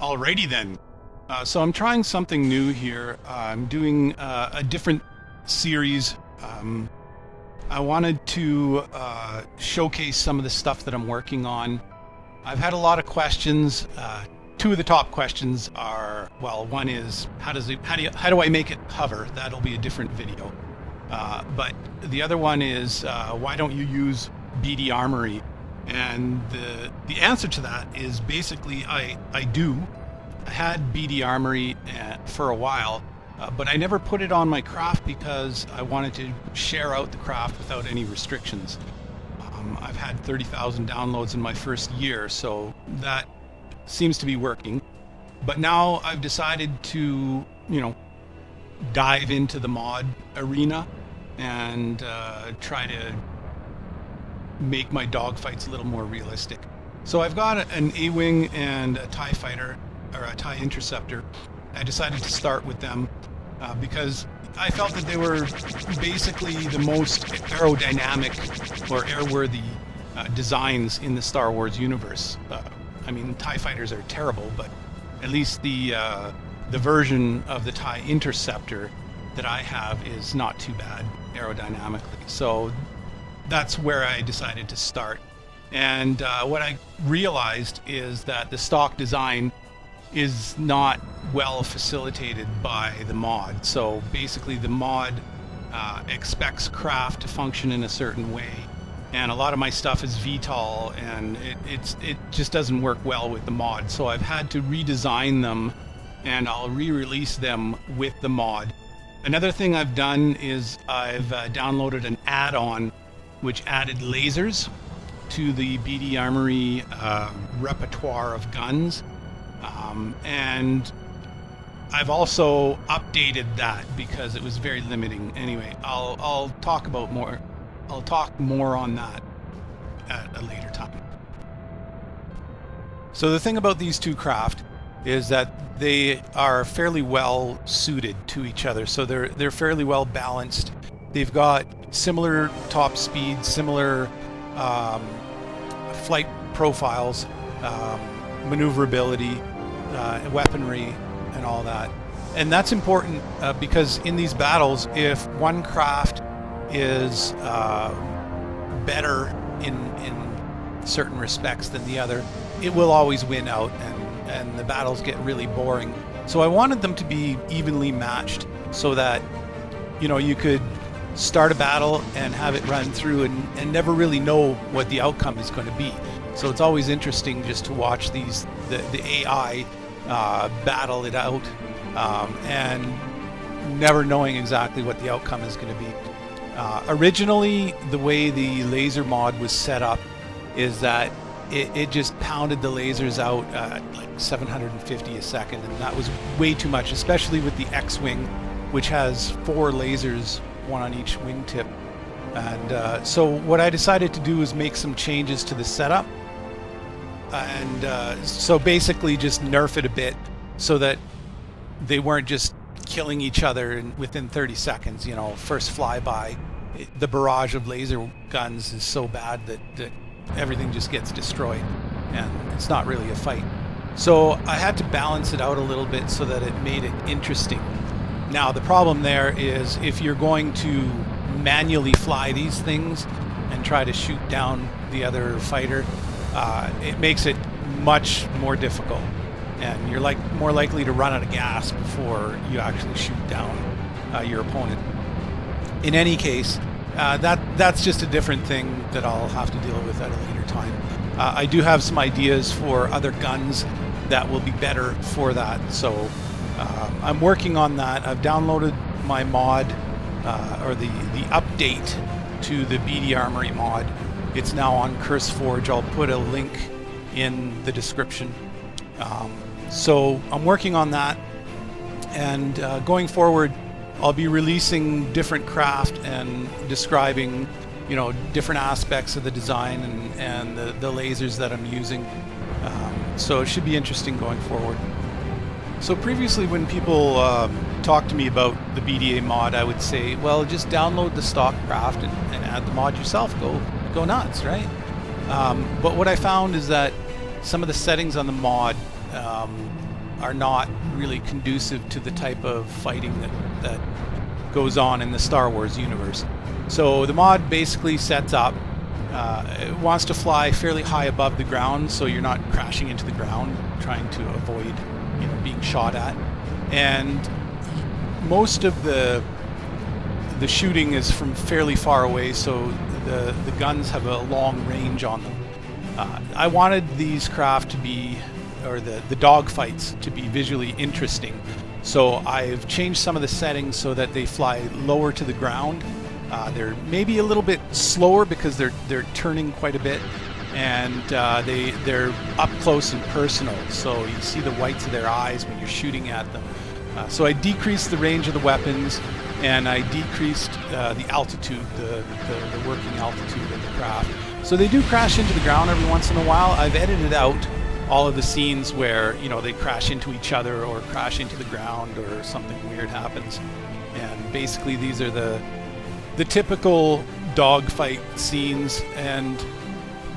Alrighty then. So I'm trying something new here. I'm doing a different series. I wanted to showcase some of the stuff that I'm working on. I've had a lot of questions. Two of the top questions are, well, one is how do I make it hover? That'll be a different video. But the other one is why don't you use DB Armory? And the answer to that is basically I had DB Armory for a while, but I never put it on my craft because I wanted to share out the craft without any restrictions. I've had 30,000 downloads in my first year, so that seems to be working. But now I've decided to, dive into the mod arena and try to make my dogfights a little more realistic. So I've got an A-Wing and a TIE fighter, or a TIE Interceptor. I decided to start with them because I felt that they were basically the most aerodynamic or airworthy designs in the Star Wars universe. I mean, TIE fighters are terrible, but at least the version of the TIE Interceptor that I have is not too bad aerodynamically. So that's where I decided to start. And what I realized is that the stock design is not well facilitated by the mod. So basically the mod expects craft to function in a certain way. And a lot of my stuff is VTOL, and it just doesn't work well with the mod. So I've had to redesign them, and I'll re-release them with the mod. Another thing I've done is I've downloaded an add-on which added lasers to the DB Armory repertoire of guns. And I've also updated that because it was very limiting. Anyway, I'll talk more on that at a later time. So the thing about these two craft is that they are fairly well suited to each other. So they're fairly well balanced. They've got similar top speed, similar flight profiles, maneuverability, weaponry, and all that. And that's important because in these battles, if one craft is better in certain respects than the other, it will always win out, and the battles get really boring. So I wanted them to be evenly matched so that you could start a battle and have it run through and never really know what the outcome is going to be. So it's always interesting just to watch the AI battle it out and never knowing exactly what the outcome is going to be. Originally, the way the laser mod was set up is that it just pounded the lasers out at like 750 a second, and that was way too much, especially with the X-Wing, which has 4 lasers, one on each wingtip. And so what I decided to do is make some changes to the setup, and so basically just nerf it a bit so that they weren't just killing each other within 30 seconds. First flyby, the barrage of laser guns is so bad that everything just gets destroyed, and it's not really a fight. So I had to balance it out a little bit so that it made it interesting. Now the problem there is if you're going to manually fly these things and try to shoot down the other fighter, it makes it much more difficult, and you're more likely to run out of gas before you actually shoot down your opponent. In any case, that's just a different thing that I'll have to deal with at a later time. I do have some ideas for other guns that will be better for that, so I'm working on that. I've downloaded my mod, or the update to the DB Armory mod. It's now on CurseForge. I'll put a link in the description. So I'm working on that, and going forward I'll be releasing different craft and describing different aspects of the design and the lasers that I'm using. So it should be interesting going forward. So previously when people talk to me about the BDA mod, I would say, well, just download the stock craft and add the mod yourself. Go nuts, right? But what I found is that some of the settings on the mod are not really conducive to the type of fighting that goes on in the Star Wars universe. So the mod basically sets up, it wants to fly fairly high above the ground, so you're not crashing into the ground trying to avoid, you know, being shot at. And most of the shooting is from fairly far away, so the guns have a long range on them. I wanted these craft to be, or the dogfights to be visually interesting, so I've changed some of the settings so that they fly lower to the ground. They're maybe a little bit slower because they're turning quite a bit, and they're up close and personal, so you see the whites of their eyes when you're shooting at them. So I decreased the range of the weapons, and I decreased the altitude, the working altitude of the craft. So they do crash into the ground every once in a while. I've edited out all of the scenes where, you know, they crash into each other or crash into the ground or something weird happens. And basically these are the typical dogfight scenes, and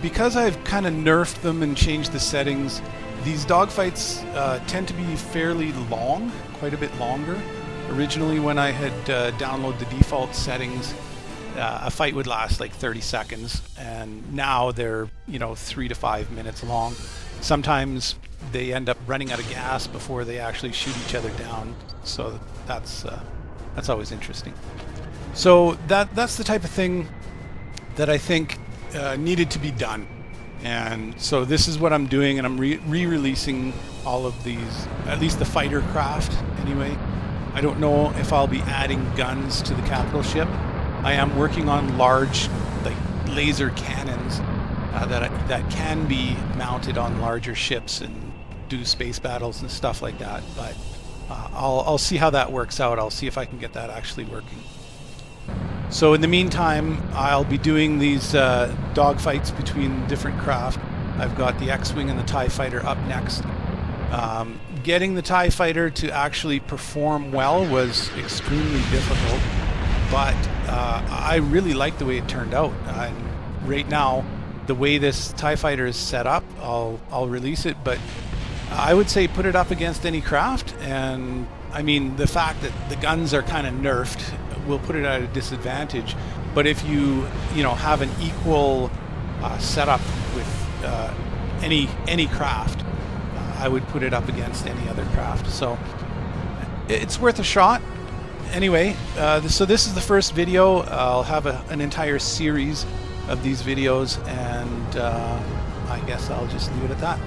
because I've kind of nerfed them and changed the settings, these dogfights tend to be fairly long, quite a bit longer. Originally, when I had downloaded the default settings, a fight would last like 30 seconds, and now they're, you know, 3 to 5 minutes long. Sometimes they end up running out of gas before they actually shoot each other down, so that's always interesting. So that's the type of thing that I think needed to be done. And so this is what I'm doing, and I'm re-releasing all of these, at least the fighter craft anyway. I don't know if I'll be adding guns to the capital ship. I am working on large, like, laser cannons that can be mounted on larger ships and do space battles and stuff like that. But I'll see how that works out. I'll see if I can get that actually working. So in the meantime, I'll be doing these dogfights between different craft. I've got the X-Wing and the TIE Fighter up next. Getting the TIE Fighter to actually perform well was extremely difficult, but I really like the way it turned out. And right now, the way this TIE Fighter is set up, I'll release it, but I would say put it up against any craft, and I mean, the fact that the guns are kind of nerfed will put it at a disadvantage. But if you have an equal setup with any craft, I would put it up against any other craft. So it's worth a shot. Anyway, so this is the first video. I'll have an entire series of these videos, and I guess I'll just leave it at that.